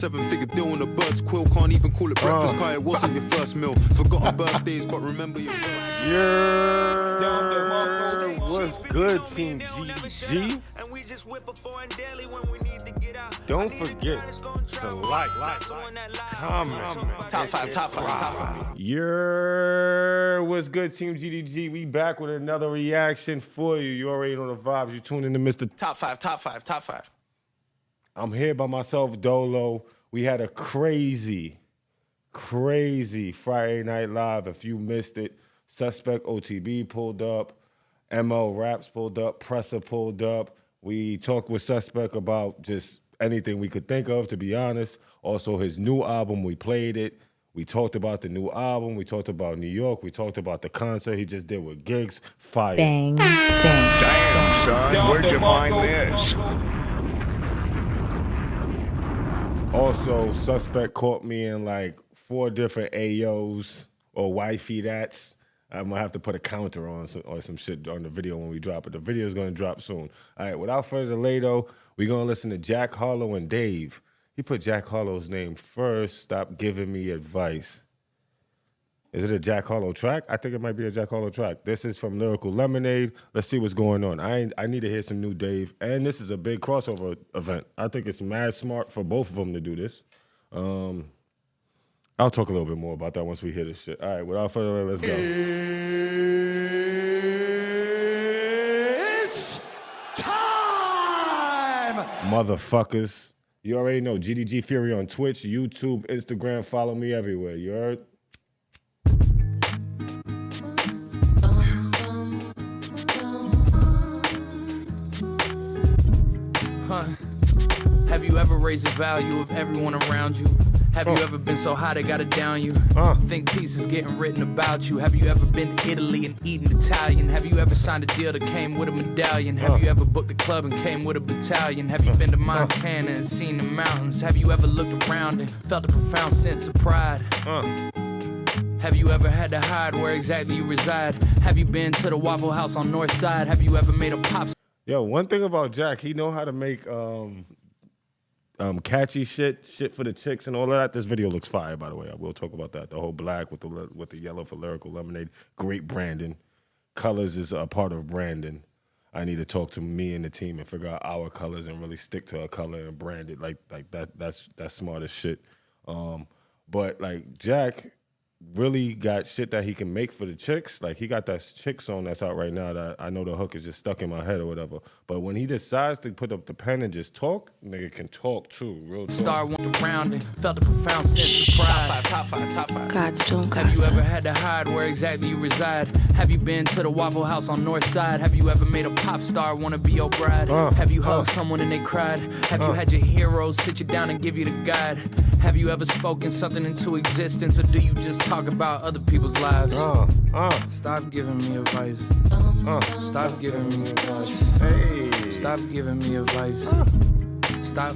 7-figure deal on the birds quill. Can't even call it breakfast, cause it wasn't your first meal. Forgotten birthdays, but remember your first. What's good, Team GDG? Don't forget to like, comment. Top five. What's good, Team GDG? We back with another reaction for you. You already know the vibes. You tune in to Mr. Top five. I'm here by myself, Dolo. We had a crazy Friday Night Live. If you missed it, Suspect OTB pulled up, ML Raps pulled up, Presser pulled up. We talked with Suspect about just anything we could think of, to be honest. Also, his new album, we played it. We talked about the new album. We talked about New York. We talked about the concert he just did with Gigs. Fire. Bang, bang. Damn, son, where'd you find this? Also, Suspect caught me in like 4 different AOs or wifey that's. I'm gonna have to put a counter on some shit on the video when we drop it. The video is gonna drop soon. All right, without further delay though, we're gonna listen to Jack Harlow and Dave. He put Jack Harlow's name first. Stop giving me advice. Is it a Jack Harlow track? I think it might be a Jack Harlow track. This is from Lyrical Lemonade. Let's see what's going on. I need to hear some new Dave. And this is a big crossover event. I think it's mad smart for both of them to do this. I'll talk a little bit more about that once we hear this shit. All right, without further ado, let's go. It's time! Motherfuckers. You already know, GDG Fury on Twitch, YouTube, Instagram. Follow me everywhere. You heard? Have you ever raised the value of everyone around you? Have you ever been so high they gotta down you? Think pieces getting written about you. Have you ever been to Italy and eaten Italian? Have you ever signed a deal that came with a medallion? Have you ever booked a club and came with a battalion? Have you been to Montana and seen the mountains? Have you ever looked around and felt a profound sense of pride? Have you ever had to hide where exactly you reside? Have you been to the Waffle House on North Side? Have you ever made a pop? Yo, one thing about Jack, he know how to make catchy shit for the chicks and all of that. This video looks fire, by the way. I will talk about that. The whole black with the yellow for Lyrical Lemonade. Great branding. Colors is a part of branding. I need to talk to me and the team and figure out our colors and really stick to a color and brand it like that. That's smart as shit. But like Jack really got shit that he can make for the chicks. Like he got that chick song that's out right now that I know the hook is just stuck in my head or whatever. But when he decides to put up the pen and just talk, nigga can talk too. Real talk. Star went around and felt a profound sense of pride. Top five. God's doing Have you ever had to hide where exactly you reside? Have you been to the Waffle House on North Side? Have you ever made a pop star wanna be your bride? Have you hugged someone and they cried? Have you had your heroes sit you down and give you the guide? Have you ever spoken something into existence, or do you just talk about other people's lives? Stop giving me advice. Stop giving me advice. Hey. Stop giving me advice. Stop.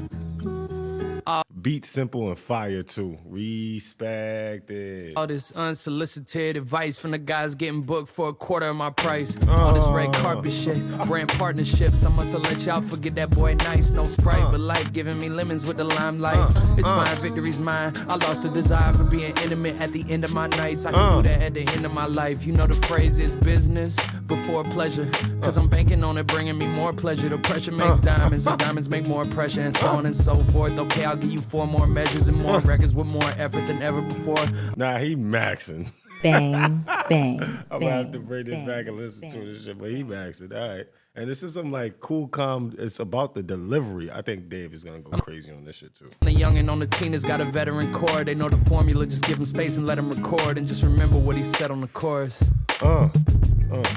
Beat simple and fire too. Respect it. All this unsolicited advice from the guys getting booked for a quarter of my price. All this red carpet shit, brand partnerships. I must have let y'all forget that boy nice. No Sprite, but life giving me lemons with the limelight. It's fine, victory's mine. I lost the desire for being intimate at the end of my nights. I can do that at the end of my life. You know the phrase is business before pleasure. Cause I'm banking on it bringing me more pleasure. The pressure makes diamonds, and diamonds make more pressure, and so on and so forth. Okay, I'll give you 4 more measures and more records with more effort than ever before. Nah, he maxing. Bang, bang. I'm gonna have to bring this back and listen to this shit, but he maxing. All right. And this is some like cool, calm. It's about the delivery. I think Dave is gonna go crazy on this shit too. The youngin' on the team has got a veteran core. They know the formula, just give him space and let him record. And just remember what he said on the chorus.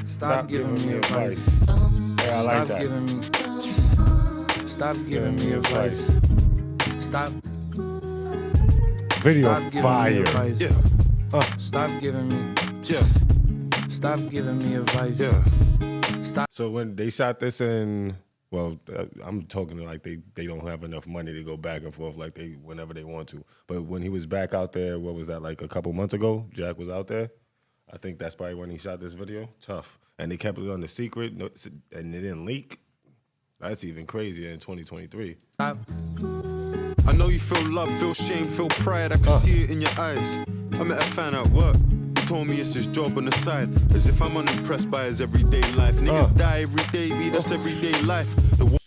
Stop giving me advice. Hey, I like Stop that. giving me. Stop giving me advice. Stop. Video Stop giving fire. me advice. Yeah. Stop giving me. Yeah. Stop giving me advice. Yeah. Stop. So when they shot this in, well, I'm talking like they don't have enough money to go back and forth like they whenever they want to. But when he was back out there, what was that, like a couple months ago? Jack was out there. I think that's probably when he shot this video. Tough. And they kept it under secret, and it didn't leak. That's even crazier in 2023. Stop. I know you feel love, feel shame, feel pride. I can see it in your eyes. I met a fan at work. He told me it's his job on the side. As if I'm unimpressed by his everyday life. Niggas die every day, B, that's everyday life. The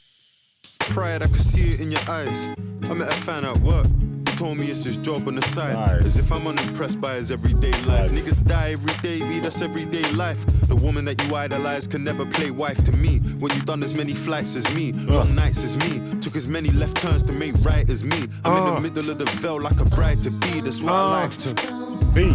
pride, I can see it in your eyes. I met a fan at work. He told me it's his job on the side. As if I'm unimpressed by his everyday life. Niggas die every day, B, that's everyday life. The woman that you idolize can never play wife to me. When you done as many flights as me, long nights as me, took as many left turns to make right as me. I'm in the middle of the veil like a bride to be. That's what I like to be.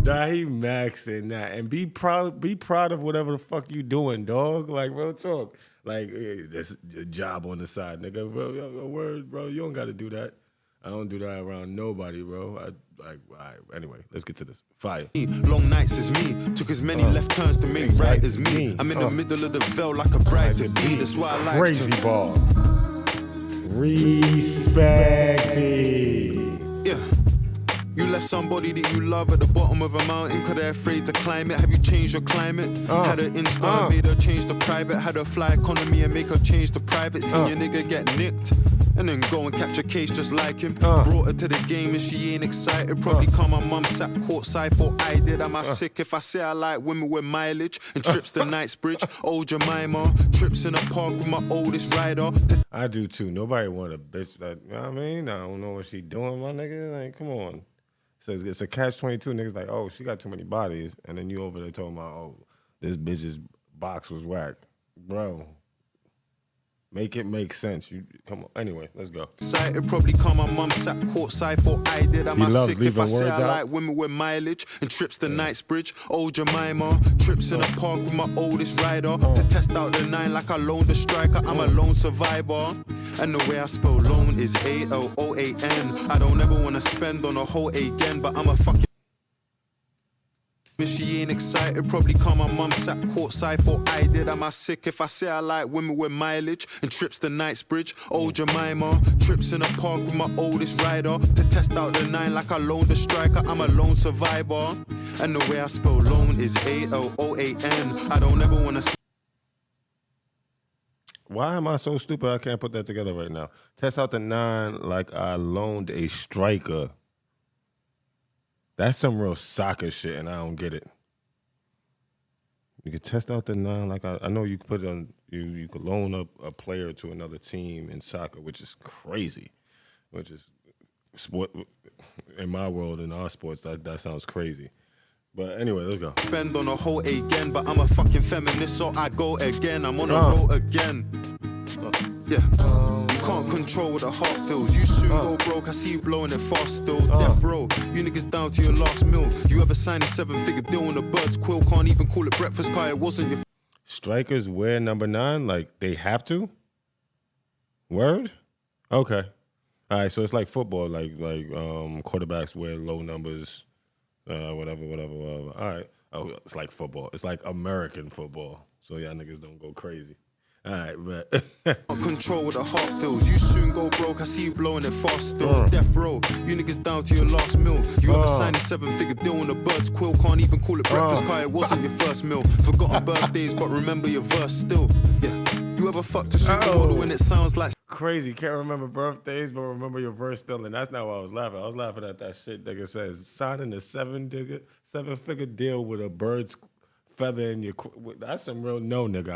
Nah, he maxing that. And be proud of whatever the fuck you doing, dog. Like, real talk. Like, that's a job on the side, nigga. Bro, a word, bro. You don't got to do that. I don't do that around nobody, bro. Anyway, let's get to this. Fire. Long nights as me, took as many left turns to make right as me. I'm in the middle of the veil like a bride to be. That's why I like crazy to. Ball. Respect me. Yeah. You left somebody that you love at the bottom of a mountain cause they're afraid to climb it. Have you changed your climate? Had her Insta and made her change the private. Had her fly economy and make her change the private. Seen your nigga get nicked and then go and catch a case just like him. Brought her to the game and she ain't excited. Probably call my mum sat courtside for I did. Am I sick if I say I like women with mileage and trips to Knightsbridge? Old Jemima, trips in a park with my oldest rider. I do too. Nobody want a bitch that, you know what I mean? I don't know what she doing, my nigga. Like, come on. So it's a catch-22. Niggas like, oh, she got too many bodies. And then you over there talking about, oh, this bitch's box was whack. Bro, make it make sense. You come on. Anyway, let's go. It probably call my mum sat courtside for I did. Am I sick if I say I like women with mileage and trips to Knightsbridge? Old Jemima, trips in a park with my oldest rider. To test out the 9 like I loaned the striker. I'm a lone survivor. And the way I spell loan is A-L-O-A-N. I don't ever want to spend on a whole again, but I'm a fucking... She ain't excited, probably call my mum sat courtside for I did. Am I sick if I say I like women with mileage and trips to Knightsbridge? Old Jemima, trips in a park with my oldest rider. To test out the 9 like I loaned the striker. I'm a lone survivor. And the way I spell loan is A-L-O-A-N. I don't ever want to... Why am I so stupid I can't put that together right now? Test out the 9 like I loaned a striker. That's some real soccer shit, and I don't get it. You could test out the 9 like I know you could put it on. You could loan up a player to another team in soccer, which is crazy. Which is sport in my world, in our sports, that sounds crazy. But anyway, let's go. Spend on a whole again, but I'm a fucking feminist, so I go again. I'm on a roll again. Yeah. You can't control what the heart feels. You soon go broke. I see you blowing it fast still. Death row. You niggas down to your last meal. You ever signed a 7-figure deal on a bird's quill? Can't even call it breakfast, cause it wasn't your. Strikers wear number 9, like they have to. Word? Okay. All right. So it's like football, like quarterbacks wear low numbers. Whatever. All right. Oh, it's like football. It's like American football. So y'all niggas don't go crazy. All right, but can't control what the heart feels. You soon go broke. I see you blowing it fast still. Death row. You niggas down to your last meal. You ever signed a 7-figure deal on a bird's quill? Can't even call it breakfast, cause it wasn't your first meal. Forgotten birthdays, but remember your verse still. Yeah. You ever fucked a supermodel and it sounds like crazy? Can't remember birthdays, but remember your verse still. And that's not why I was laughing. I was laughing at that shit. Nigga says signing a 7-figure deal with a bird's feather in your. That's some real nigga.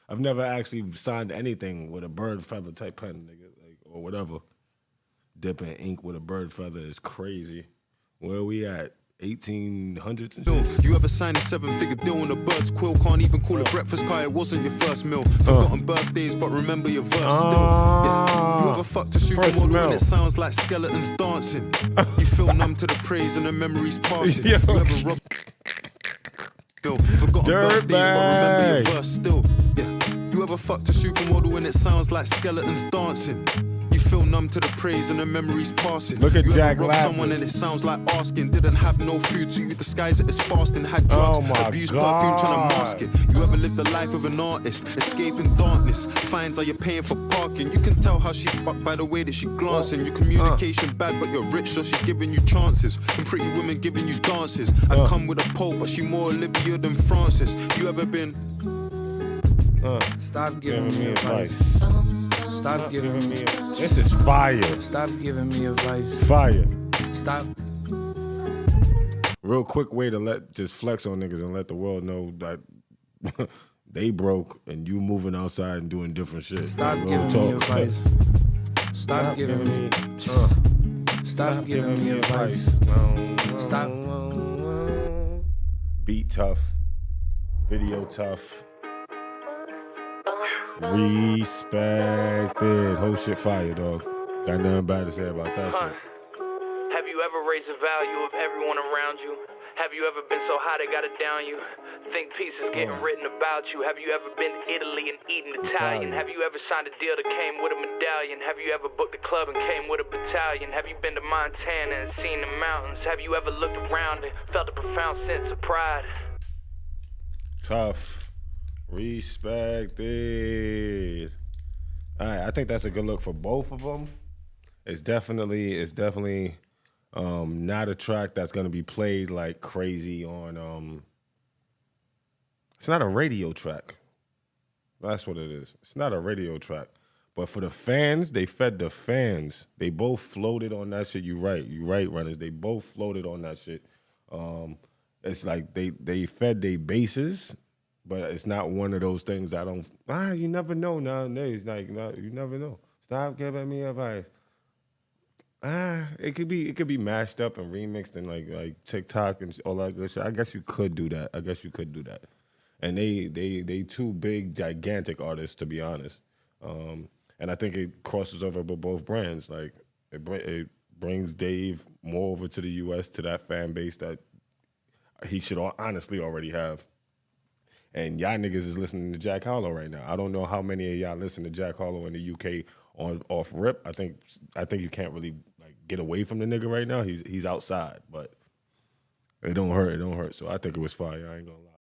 I've never actually signed anything with a bird feather type pen, nigga, like, or whatever. Dipping ink with a bird feather is crazy. Where are we at? 1800s and shit? You ever signed a 7-figure deal on a bird's quill? Can't even call it breakfast, cause it wasn't your first meal. Forgotten birthdays, but remember your verse still. Yeah. You ever fucked a supermodel and it sounds like skeletons dancing? You feel numb to the praise and the memories passing. You ever robbed forgotten birthdays, but remember your verse still. Yeah. You ever fucked a supermodel and it sounds like skeletons dancing? You feel numb to the praise and the memories passing. Look at you Jack ever robbed someone and it sounds like asking? Didn't have no food, so you disguise it as fasting. Had drugs, abused perfume, trying to mask it. You ever lived the life of an artist, escaping darkness? Fines are you paying for parking? You can tell how she fucked by the way that she glancing. Your communication bad, but you're rich, so she's giving you chances. And pretty women giving you dances. I come with a pole, but she more Olivia than Francis. You ever been? Stop giving me advice. Stop giving me. This is fire. Stop giving me advice. Fire. Stop. Real quick way to just flex on niggas and let the world know that they broke and you moving outside and doing different shit. Stop giving me advice. Stop giving me. Stop giving me advice. Stop. Beat tough. Video tough. Respected. Whole shit fire, dog. Got nothing bad to say about that shit. Have you ever raised the value of everyone around you? Have you ever been so high they gotta down you? Think pieces getting written about you. Have you ever been to Italy and eaten Italian? Have you ever signed a deal that came with a medallion? Have you ever booked a club and came with a battalion? Have you been to Montana and seen the mountains? Have you ever looked around and felt a profound sense of pride? Tough. Respected. All right, I think that's a good look for both of them. It's definitely not a track that's gonna be played like crazy on. It's not a radio track. That's what it is. It's not a radio track. But for the fans, they fed the fans. They both floated on that shit. You right, runners. They both floated on that shit. It's like they fed their bases, but it's not one of those things I don't. You never know nowadays. Like you never know. Stop giving me advice. It could be mashed up and remixed and like TikTok and all that good shit. I guess you could do that. And they two big gigantic artists, to be honest. And I think it crosses over with both brands. Like it brings Dave more over to the U.S. to that fan base that he should honestly already have. And y'all niggas is listening to Jack Harlow right now. I don't know how many of y'all listen to Jack Harlow in the UK off rip. I think you can't really like get away from the nigga right now. He's outside, but it don't hurt. So I think it was fire. I ain't gonna lie.